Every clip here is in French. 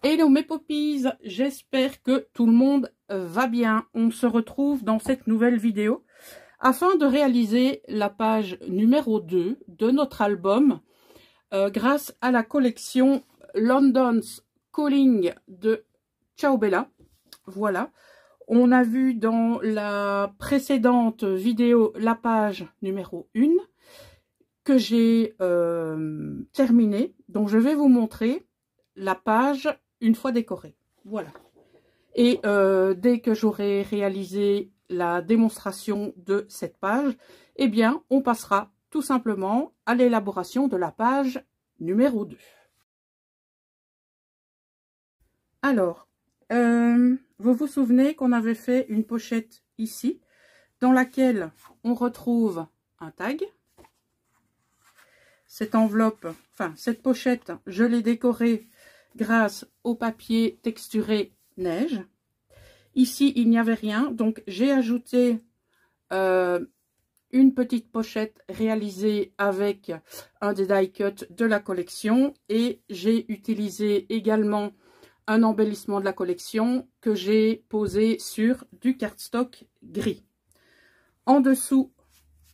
Hello mes poppies, j'espère que tout le monde va bien. On se retrouve dans cette nouvelle vidéo afin de réaliser la page numéro 2 de notre album grâce à la collection London's Calling de Ciao Bella. Voilà, on a vu dans la précédente vidéo la page numéro 1 que j'ai terminée. Donc je vais vous montrer la page une fois décorée. Voilà. Et dès que j'aurai réalisé la démonstration de cette page, eh bien, on passera tout simplement à l'élaboration de la page numéro 2. Alors, vous vous souvenez qu'on avait fait une pochette ici, dans laquelle on retrouve un tag. Cette enveloppe, enfin cette pochette, je l'ai décorée grâce au papier texturé neige. Ici, il n'y avait rien, donc j'ai ajouté une petite pochette réalisée avec un des die cut de la collection et j'ai utilisé également un embellissement de la collection que j'ai posé sur du cardstock gris. En dessous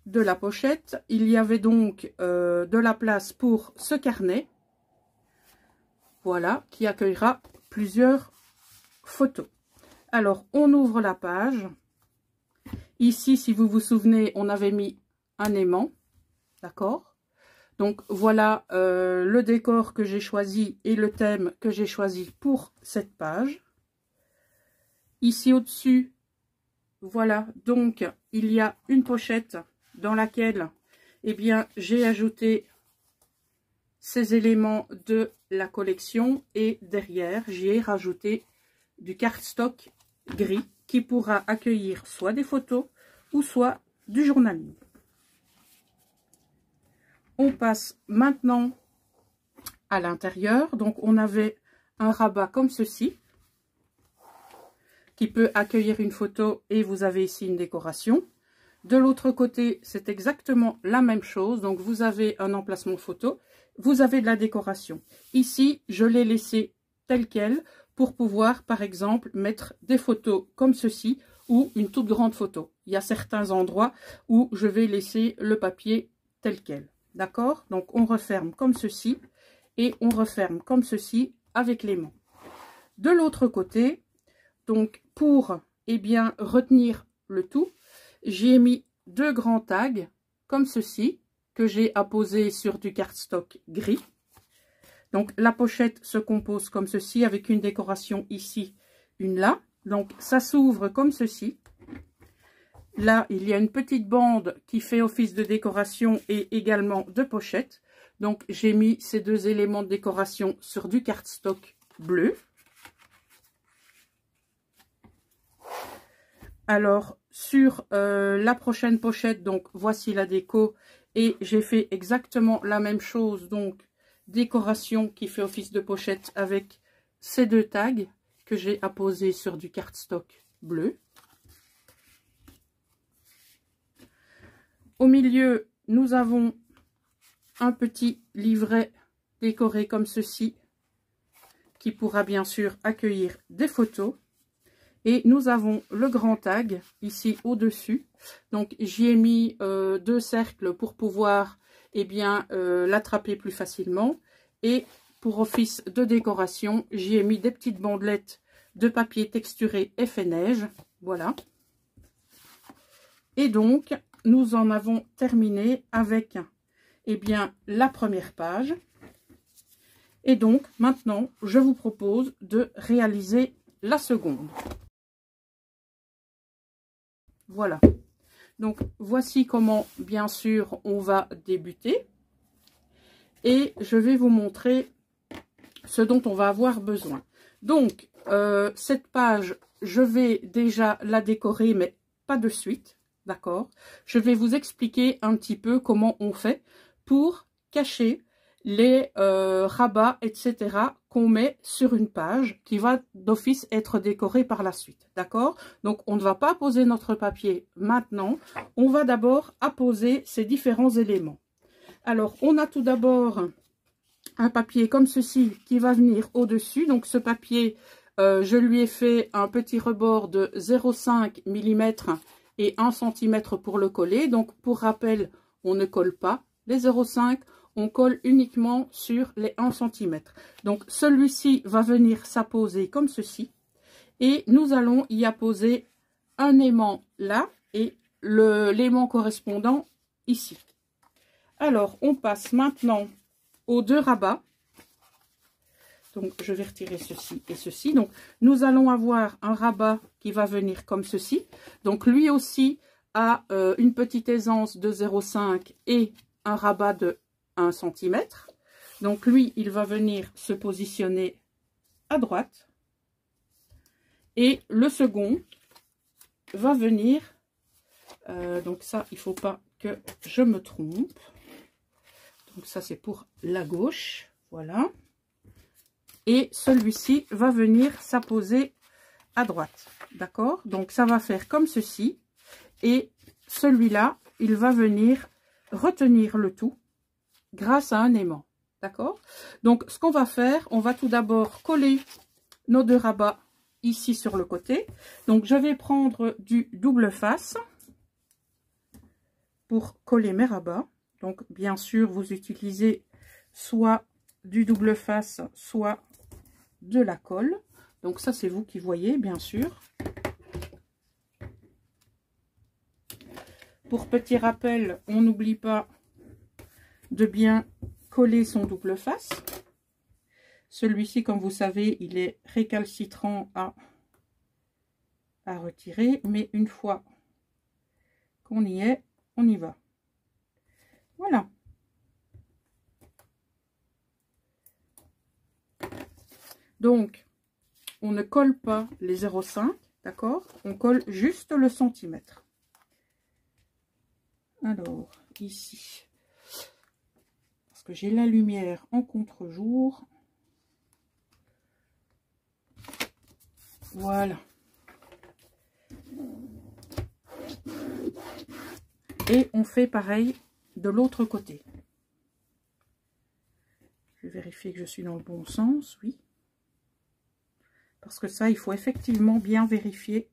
de la pochette, il y avait donc de la place pour ce carnet. Voilà, qui accueillera plusieurs photos. Alors, on ouvre la page. Ici, si vous vous souvenez, on avait mis un aimant. D'accord? Donc, voilà le décor que j'ai choisi et le thème que j'ai choisi pour cette page. Ici, au-dessus, voilà, donc, il y a une pochette dans laquelle, eh bien, j'ai ajouté ces éléments de la collection et derrière j'y ai rajouté du cardstock gris qui pourra accueillir soit des photos ou soit du journaling. On passe maintenant à l'intérieur. Donc on avait un rabat comme ceci qui peut accueillir une photo et vous avez ici une décoration. De l'autre côté, c'est exactement la même chose. Donc, vous avez un emplacement photo, vous avez de la décoration. Ici, je l'ai laissé tel quel pour pouvoir, par exemple, mettre des photos comme ceci ou une toute grande photo. Il y a certains endroits où je vais laisser le papier tel quel. D'accord? Donc, on referme comme ceci et on referme comme ceci avec l'aimant. De l'autre côté, donc, pour, eh bien, retenir le tout, j'ai mis deux grands tags comme ceci que j'ai apposés sur du cardstock gris. Donc la pochette se compose comme ceci avec une décoration ici, une là. Donc ça s'ouvre comme ceci. Là, il y a une petite bande qui fait office de décoration et également de pochette. Donc j'ai mis ces deux éléments de décoration sur du cardstock bleu. Alors, sur la prochaine pochette, donc voici la déco et j'ai fait exactement la même chose, donc décoration qui fait office de pochette avec ces deux tags que j'ai apposés sur du cardstock bleu. Au milieu, nous avons un petit livret décoré comme ceci qui pourra bien sûr accueillir des photos. Et nous avons le grand tag ici au-dessus. Donc j'y ai mis deux cercles pour pouvoir eh bien l'attraper plus facilement. Et pour office de décoration, j'y ai mis des petites bandelettes de papier texturé effet neige. Voilà. Et donc nous en avons terminé avec eh bien la première page. Et donc maintenant je vous propose de réaliser la seconde. Voilà, donc voici comment bien sûr on va débuter et je vais vous montrer ce dont on va avoir besoin. Donc cette page, je vais déjà la décorer mais pas de suite, d'accord? Je vais vous expliquer un petit peu comment on fait pour cacher les rabats, etc. qu'on met sur une page qui va d'office être décorée par la suite, d'accord? Donc, on ne va pas poser notre papier maintenant. On va d'abord apposer ces différents éléments. Alors, on a tout d'abord un papier comme ceci qui va venir au-dessus. Donc ce papier, je lui ai fait un petit rebord de 0,5 mm et 1 cm pour le coller. Donc pour rappel, on ne colle pas les 0,5, on colle uniquement sur les 1 cm. Donc celui-ci va venir s'apposer comme ceci. Et nous allons y apposer un aimant là et l'aimant correspondant ici. Alors on passe maintenant aux deux rabats. Donc je vais retirer ceci et ceci. Donc nous allons avoir un rabat qui va venir comme ceci. Donc lui aussi a une petite aisance de 0,5 et un rabat de 1 cm. Donc lui, il va venir se positionner à droite. Et le second va venir, donc ça, il ne faut pas que je me trompe. Donc ça, c'est pour la gauche, voilà. Et celui-ci va venir s'apposer à droite, d'accord? Donc ça va faire comme ceci. Et celui-là, il va venir retenir le tout grâce à un aimant, d'accord? Donc ce qu'on va faire, on va tout d'abord coller nos deux rabats ici sur le côté. Donc je vais prendre du double face pour coller mes rabats. Donc bien sûr vous utilisez soit du double face, soit de la colle. Donc ça c'est vous qui voyez bien sûr. Pour petit rappel, on n'oublie pas de bien coller son double face. Celui-ci, comme vous savez, il est récalcitrant à retirer, mais une fois qu'on y est, on y va. Voilà. Donc, on ne colle pas les 0,5, d'accord? On colle juste le centimètre. Alors, ici, parce que j'ai la lumière en contre-jour. Voilà. Et on fait pareil de l'autre côté. Je vais vérifier que je suis dans le bon sens, oui. Parce que ça, il faut effectivement bien vérifier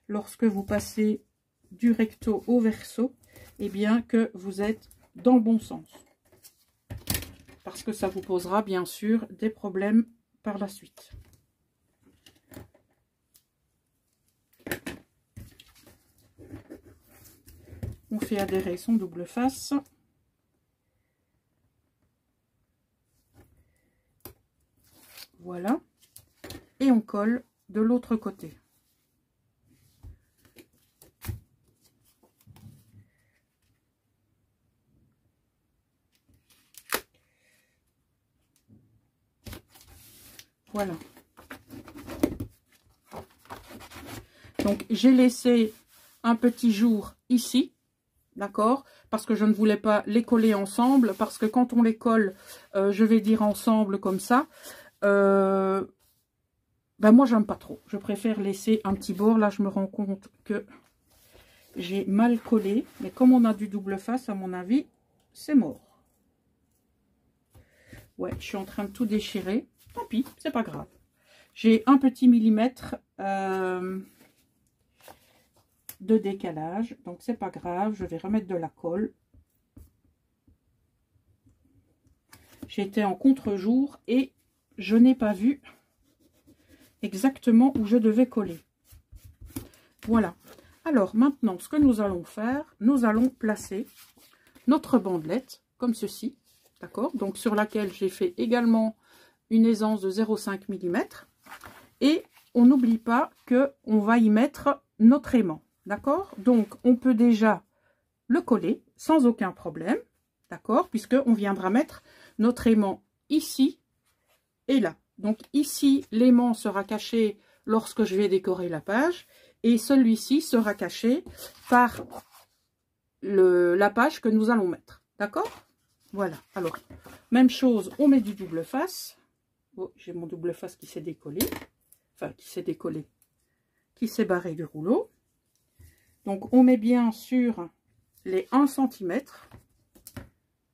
lorsque vous passez du recto au verso, et bien que vous êtes dans le bon sens. Parce que ça vous posera bien sûr des problèmes par la suite. On fait adhérer son double face. Voilà. Et on colle de l'autre côté. Voilà. Donc j'ai laissé un petit jour ici. D'accord? Parce que je ne voulais pas les coller ensemble. Parce que quand on les colle, je vais dire ensemble comme ça. Ben moi, j'aime pas trop. Je préfère laisser un petit bord. Là, je me rends compte que j'ai mal collé. Mais comme on a du double face, à mon avis, c'est mort. Ouais, je suis en train de tout déchirer. Tant pis, c'est pas grave. J'ai un petit millimètre de décalage, donc c'est pas grave, je vais remettre de la colle. J'étais en contre-jour et je n'ai pas vu exactement où je devais coller. Voilà. Alors maintenant, ce que nous allons faire, nous allons placer notre bandelette comme ceci, d'accord? Donc sur laquelle j'ai fait également une aisance de 0,5 mm. Et on n'oublie pas qu'on va y mettre notre aimant. D'accord? Donc, on peut déjà le coller sans aucun problème. D'accord? Puisqu'on viendra mettre notre aimant ici et là. Donc, ici, l'aimant sera caché lorsque je vais décorer la page. Et celui-ci sera caché par la page que nous allons mettre. D'accord? Voilà. Alors, même chose, on met du double face. Oh, j'ai mon double face qui s'est décollé. Enfin, qui s'est décollé. Qui s'est barré du rouleau. Donc, on met bien sur les 1 cm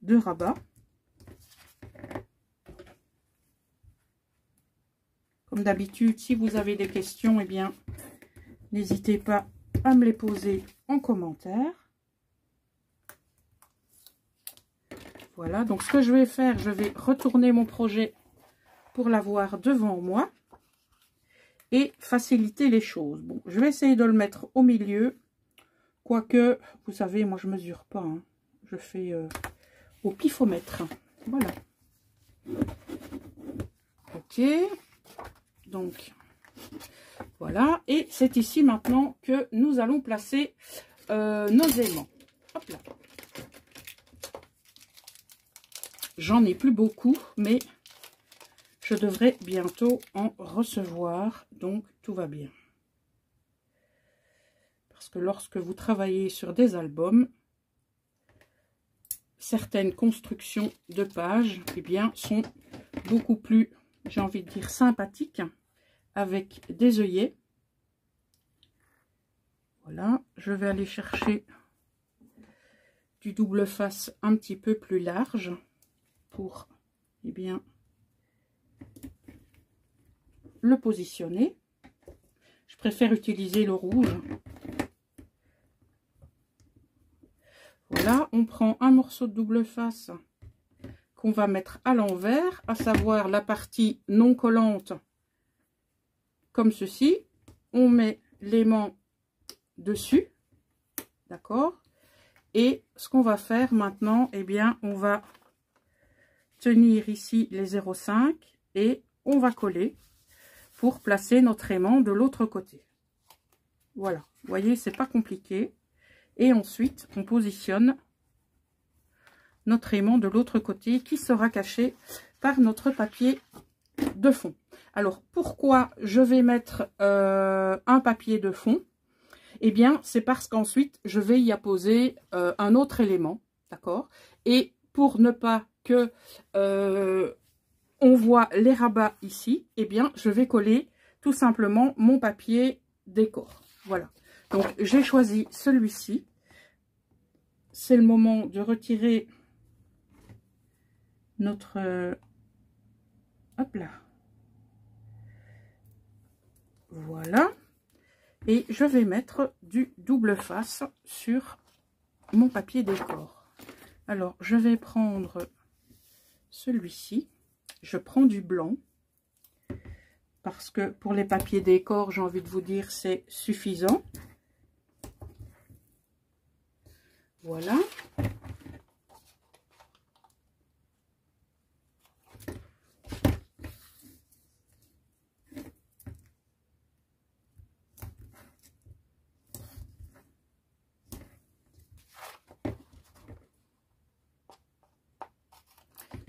de rabat. comme d'habitude, si vous avez des questions, eh bien, n'hésitez pas à me les poser en commentaire. Voilà, donc ce que je vais faire, je vais retourner mon projet pour l'avoir devant moi et faciliter les choses. Bon, je vais essayer de le mettre au milieu, quoique, vous savez, moi je mesure pas, hein. Je fais au pifomètre. Voilà. Ok, donc voilà, et c'est ici maintenant que nous allons placer nos aimants. Hop là. J'en ai plus beaucoup, mais je devrais bientôt en recevoir, donc tout va bien. Parce que lorsque vous travaillez sur des albums, certaines constructions de pages, eh bien, sont beaucoup plus, j'ai envie de dire, sympathiques, avec des œillets. Voilà, je vais aller chercher du double face un petit peu plus large pour, eh bien, le positionner. Je préfère utiliser le rouge. Voilà, on prend un morceau de double face qu'on va mettre à l'envers, à savoir la partie non collante, comme ceci. On met l'aimant dessus, d'accord? Et ce qu'on va faire maintenant, eh bien, on va tenir ici les 0,5 et on va coller pour placer notre aimant de l'autre côté. Voilà, vous voyez, c'est pas compliqué. Et ensuite, on positionne notre aimant de l'autre côté qui sera caché par notre papier de fond. Alors, pourquoi je vais mettre un papier de fond? Eh bien, c'est parce qu'ensuite, je vais y apposer un autre élément, d'accord? Et pour ne pas que on voit les rabats ici, eh bien, je vais coller tout simplement mon papier décor. Voilà. Donc, j'ai choisi celui-ci. C'est le moment de retirer notre... hop là. Voilà. Et je vais mettre du double face sur mon papier décor. Alors, je vais prendre celui-ci. Je prends du blanc. Parce que pour les papiers décor, j'ai envie de vous dire, c'est suffisant. Voilà.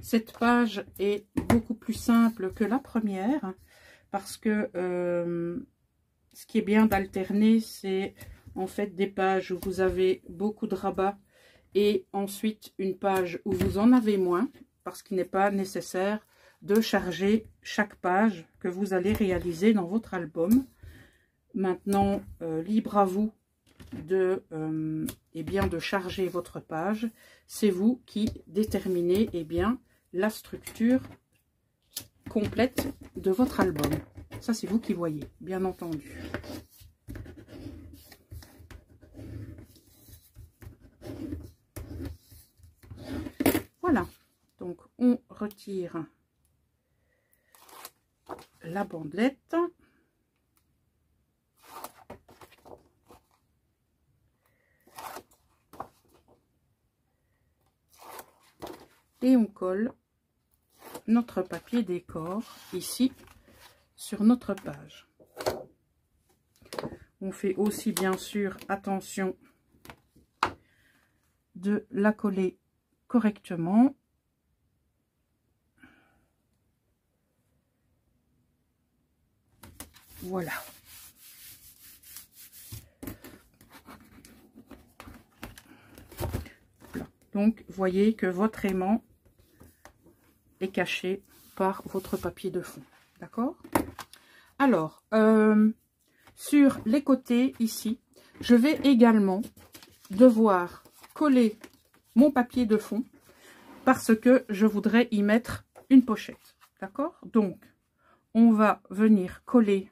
Cette page est beaucoup plus simple que la première parce que ce qui est bien d'alterner, c'est en fait des pages où vous avez beaucoup de rabats et ensuite une page où vous en avez moins parce qu'il n'est pas nécessaire de charger chaque page que vous allez réaliser dans votre album. Maintenant, libre à vous de, eh bien, de charger votre page. C'est vous qui déterminez eh bien, la structure complète de votre album. Ça, c'est vous qui voyez, bien entendu. Voilà. Donc, on retire la bandelette. Et on colle notre papier décor ici sur notre page. On fait aussi bien sûr attention de la coller correctement. Voilà. Donc, voyez que votre aimant est caché par votre papier de fond. D'accord? Alors, sur les côtés, ici, je vais également devoir coller mon papier de fond parce que je voudrais y mettre une pochette. D'accord? Donc, on va venir coller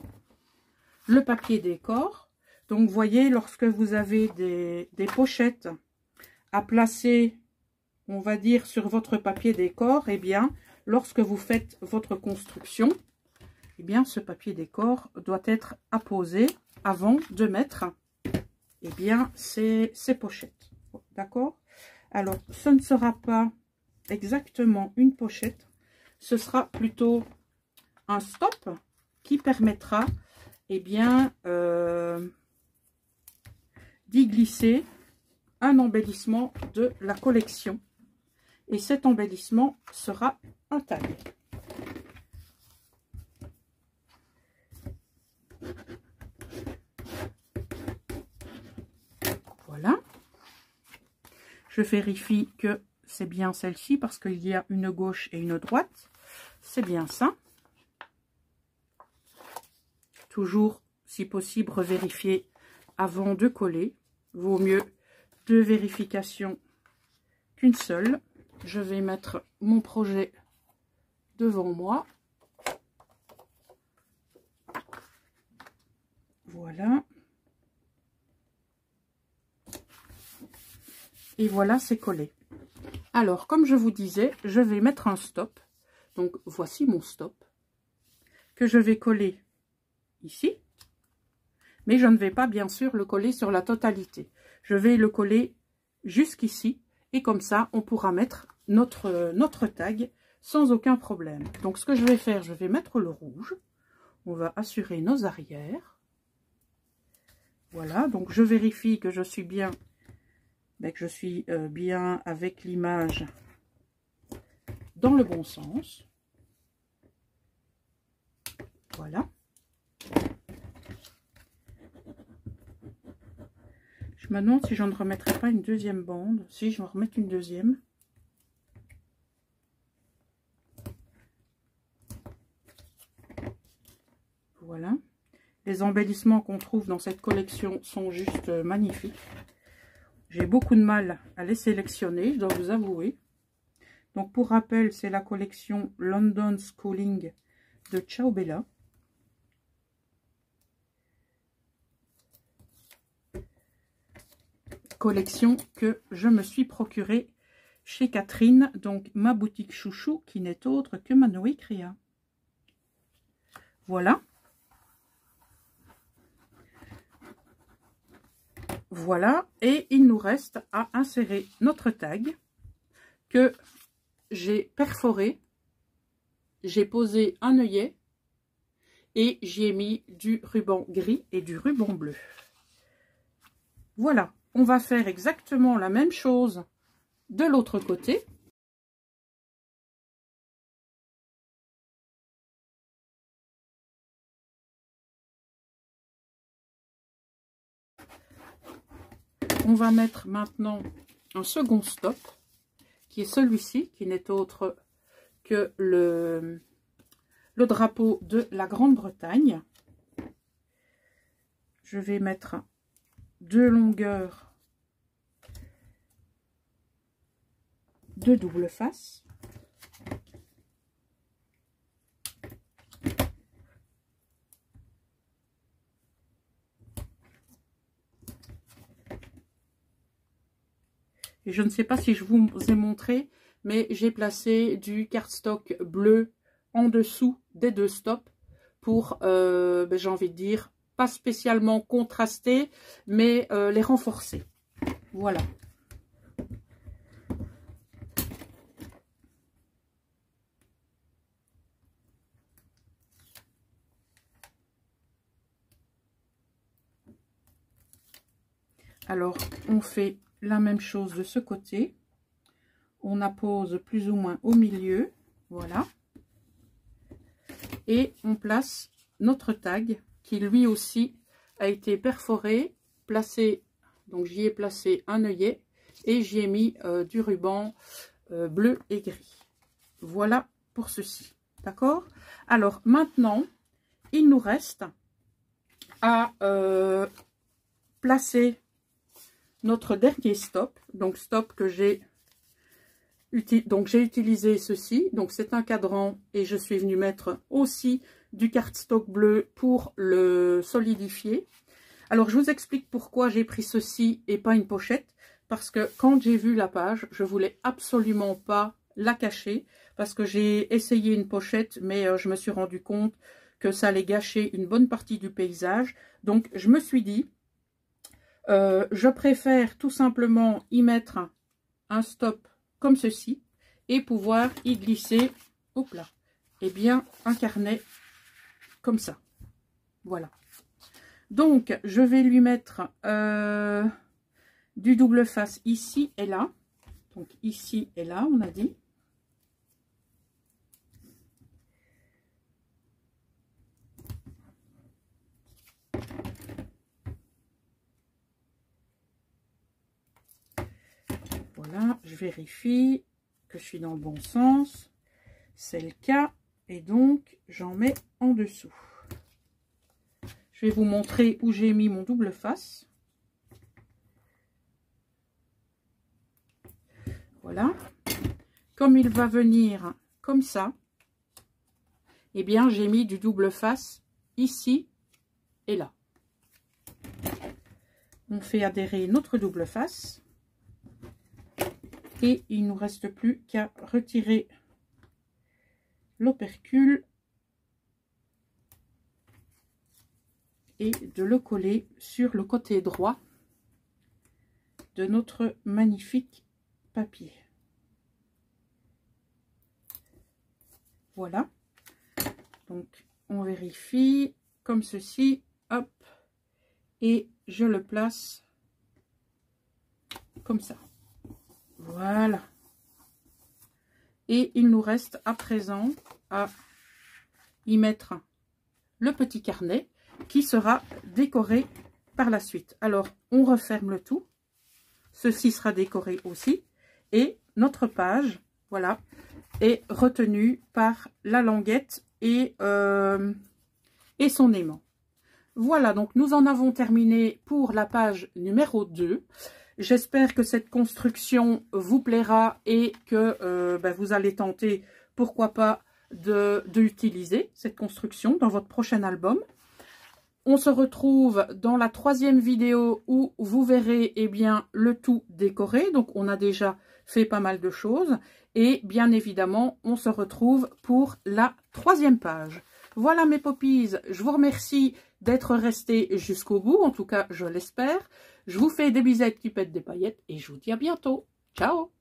le papier décor. Donc, vous voyez, lorsque vous avez des pochettes à placer, on va dire, sur votre papier décor, eh bien, lorsque vous faites votre construction, eh bien, ce papier décor doit être apposé avant de mettre, eh bien, ces pochettes. D'accord? Alors, ce ne sera pas exactement une pochette, ce sera plutôt un stop qui permettra, eh bien, d'y glisser un embellissement de la collection. Et cet embellissement sera un tag. Voilà. Je vérifie que c'est bien celle-ci parce qu'il y a une gauche et une droite. C'est bien ça. Toujours, si possible, revérifier avant de coller. Vaut mieux 2 vérifications qu'une seule. Je vais mettre mon projet devant moi. Voilà. Et voilà, c'est collé. Alors, comme je vous disais, je vais mettre un stop. Donc, voici mon stop. Que je vais coller ici. Mais je ne vais pas, bien sûr, le coller sur la totalité. Je vais le coller jusqu'ici. Et comme ça, on pourra mettre notre tag sans aucun problème. Donc, ce que je vais faire, je vais mettre le rouge. On va assurer nos arrières. Voilà, donc je vérifie que je suis bien, bien avec l'image dans le bon sens. Voilà. Je me demande si je ne remettrai pas une deuxième bande. Si, je vais en remettre une deuxième. Voilà. Les embellissements qu'on trouve dans cette collection sont juste magnifiques. J'ai beaucoup de mal à les sélectionner, je dois vous avouer. Donc, pour rappel, c'est la collection London Schooling de Ciao Bella. Collection que je me suis procurée chez Catherine, donc ma boutique chouchou, qui n'est autre que Manoé Créa. Voilà. Voilà, et il nous reste à insérer notre tag que j'ai perforé. J'ai posé un œillet et j'y ai mis du ruban gris et du ruban bleu. Voilà, on va faire exactement la même chose de l'autre côté. On va mettre maintenant un second stop, qui est celui-ci, qui n'est autre que le drapeau de la Grande-Bretagne. Je vais mettre 2 longueurs de double face. Et je ne sais pas si je vous ai montré, mais j'ai placé du cardstock bleu en dessous des 2 stops pour, j'ai envie de dire, pas spécialement contraster, mais les renforcer. Voilà. Alors, on fait la même chose de ce côté. On appose plus ou moins au milieu. Voilà. Et on place notre tag qui lui aussi a été perforé, placé. Donc, j'y ai placé un œillet et j'y ai mis du ruban bleu et gris. Voilà pour ceci. D'accord? Alors, maintenant, il nous reste à placer notre dernier stop, donc stop que j'ai utilisé ceci, donc c'est un cadran et je suis venue mettre aussi du cardstock bleu pour le solidifier. Alors, je vous explique pourquoi j'ai pris ceci et pas une pochette. Parce que quand j'ai vu la page, je voulais absolument pas la cacher. Parce que j'ai essayé une pochette, mais je me suis rendu compte que ça allait gâcher une bonne partie du paysage. Donc, je me suis dit, je préfère tout simplement y mettre un stop comme ceci et pouvoir y glisser, hop là, eh bien, un carnet comme ça. Voilà. Donc, je vais lui mettre du double face ici et là. Donc, ici et là, on a dit. Voilà, je vérifie que je suis dans le bon sens. C'est le cas. Et donc, j'en mets en dessous. Je vais vous montrer où j'ai mis mon double face. Voilà. Comme il va venir comme ça, eh bien, j'ai mis du double face ici et là. On fait adhérer notre double face. Et il ne nous reste plus qu'à retirer l'opercule et de le coller sur le côté droit de notre magnifique papier. Voilà. Donc, on vérifie comme ceci. Hop. Et je le place comme ça. Voilà. Et il nous reste à présent à y mettre le petit carnet qui sera décoré par la suite. Alors, on referme le tout. Ceci sera décoré aussi. Et notre page, voilà, est retenue par la languette et son aimant. Voilà, donc nous en avons terminé pour la page numéro 2. J'espère que cette construction vous plaira et que vous allez tenter, pourquoi pas, d'utiliser cette construction dans votre prochain album. On se retrouve dans la 3e vidéo où vous verrez le tout décoré. Donc, on a déjà fait pas mal de choses. Et bien évidemment, on se retrouve pour la 3e page. Voilà mes poppies, je vous remercie d'être restés jusqu'au bout. En tout cas, je l'espère. Je vous fais des bisettes qui pètent des paillettes et je vous dis à bientôt. Ciao!